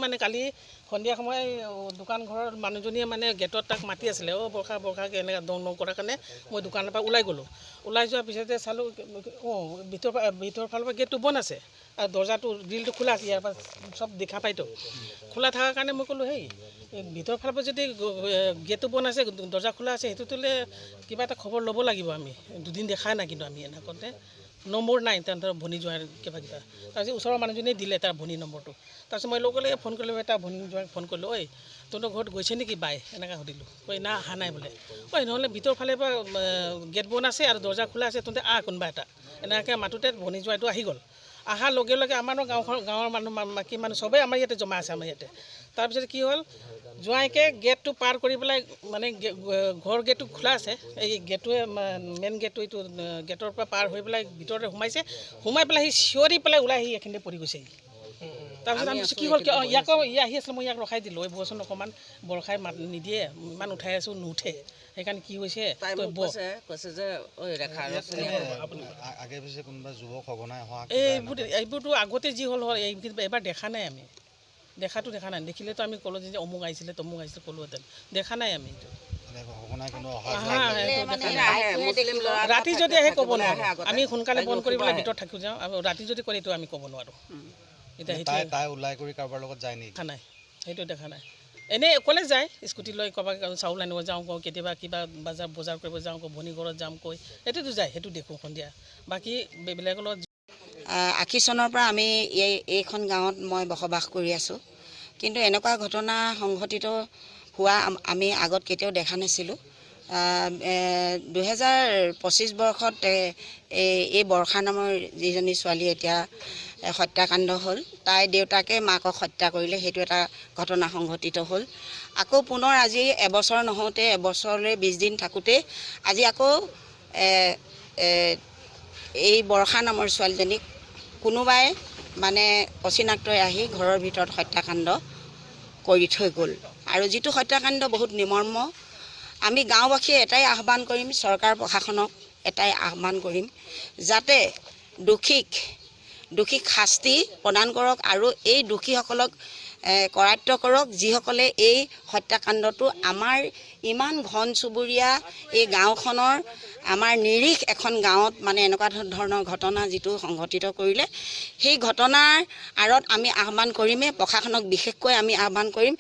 মানে কালি সন্ধিয়া সময় দোকান ঘৰৰ মানুহজনীয়ে মানে গেটত তাক মাতি আছিলে, বৰষা বৰষা এনেকৈ দং দং কৰাৰ কাৰণে মই দোকানৰ পৰা ওলাই গ'লোঁ। ওলাই যোৱাৰ পিছতে চালোঁ ভিতৰ ফালৰ পৰা গেটটো বন্ধ আছে আৰু দৰ্জাটো গ্ৰিলটো খোলা আছে, ইয়াৰ পৰা চব দেখা পাইতো। খোলা থকাৰ কাৰণে মই ক'লোঁ হেই ভিতৰ ফালৰ পৰা যদি গেটটো বন্ধ আছে, দৰ্জা খোলা আছে, সেইটোতলে কিবা এটা খবৰ ল'ব লাগিব আমি। দুদিন দেখাই নাই কিন্তু আমি এনেকুৱাতে নম্বৰ নাই তাৰ ভনী জোঁৱাইৰ কিবা কিবা। তাৰপিছত ওচৰৰ মানুহজনীয়ে দিলে তাৰ ভনী নম্বৰটো। তাৰপিছত মই লগতে ফোন কৰিলোঁ, এটা ভনী জোঁৱাইক ফোন কৰিলোঁ, ঐ তহঁতৰ ঘৰত গৈছে নেকি বাই, এনেকৈ সুধিলোঁ। কৈ না অহা নাই বোলে। ঐ নহ'লে ভিতৰ ফালে পৰা গেট বন্ধ আছে আৰু দৰ্জা খোলা আছে, তহঁতে কোনোবা এটা এনেকৈ মাতোতে ভনী জোঁৱাইটো আহি গ'ল। অহাৰ লগে লগে আমাৰো গাঁৱৰ মানুহ মাইকী মানুহ চবেই আমাৰ ইয়াতে জমা আছে আমাৰ ইয়াতে। তাৰপিছত কি হ'ল, জোঁৱাইকে গেটটো পাৰ কৰি পেলাই মানে ঘৰ গেটটো খোলা আছে, এই গেটটোৱে মেইন গেটটো এইটো গেটৰ পৰা পাৰ হৈ পেলাই ভিতৰতে সোমাইছে। সোমাই পেলাই সি চিঞৰি পেলাই ওলাই আহি এইখিনিতে পৰি গৈছে। তাৰপিছত আমি কি হ'ল, ইয়াকো আহি আছিলে, মই ইয়াক ৰখাই দিলোঁ, এই বচোন অকণমান বৰষাই মাত নিদিয়ে, ইমান উঠাই আছোঁ নুঠে, সেইকাৰণে কি হৈছে এইবোৰতো আগতে যি হ'ল হয়, এইবাৰ দেখা নাই আমি, দেখাটো দেখা নাই। দেখিলেতো আমি ক'লোঁ যে অমুক আহিছিলে তমুক আহিছিলে ক'লোহেঁতেন, দেখা নাই আমি। ৰাতি যদি আহে ক'ব নোৱাৰোঁ, আমি সোনকালে বন্ধ কৰি পেলাই ভিতৰত থাকি যাওঁ, আৰু ৰাতি যদি কৰে এইটো আমি ক'ব নোৱাৰোঁ। এতিয়া দেখা নাই, সেইটো দেখা নাই। এনেই অকলে যায়, স্কুটি লৈ ক'ৰবাত চাউল আনিব যাওঁ কওঁ, কেতিয়াবা কিবা বজাৰ কৰিব যাওঁ কওঁ, ভনী ঘৰত যাম কৈ সেইটোতো যায়, সেইটো দেখোঁ সন্ধিয়া। বাকী বেলেগৰ লগত 80 চনৰ পৰা আমি এইখন গাঁৱত মই বসবাস কৰি আছোঁ, কিন্তু এনেকুৱা ঘটনা সংঘটিত হোৱা আমি আগত কেতিয়াও দেখা নাছিলোঁ। 2025 বৰ্ষত এই বৰ্ষা নামৰ যিজনী ছোৱালী এতিয়া হত্যাকাণ্ড হ'ল, তাইৰ দেউতাকে মাকক হত্যা কৰিলে, সেইটো এটা ঘটনা সংঘটিত হ'ল। আকৌ পুনৰ আজি এবছৰ নহওঁতে, এবছৰলৈ 20 দিন থাকোঁতে আজি আকৌ এই বৰ্ষা নামৰ ছোৱালীজনীক কোনোবাই মানে অচিনাক্তই আহি ঘৰৰ ভিতৰত হত্যাকাণ্ড কৰি থৈ গ'ল। আৰু যিটো হত্যাকাণ্ড বহুত নিমৰ্ম। আমি গাঁওবাসীয়ে এটাই আহ্বান কৰিম, চৰকাৰ প্ৰশাসনক এটাই আহ্বান কৰিম, যাতে দোষীক শাস্তি প্ৰদান কৰক আৰু এই দোষীসকলক কৰায়ত্ব কৰক, যিসকলে এই হত্যাকাণ্ডটো আমাৰ ইমান ঘন চুবুৰীয়া এই গাঁওখনৰ, আমাৰ নিৰীহ এখন গাঁৱত মানে এনেকুৱা ধৰণৰ ঘটনা যিটো সংঘটিত কৰিলে, সেই ঘটনাৰ আঁৰত আমি আহ্বান কৰিমেই, প্ৰশাসনক বিশেষকৈ আমি আহ্বান কৰিম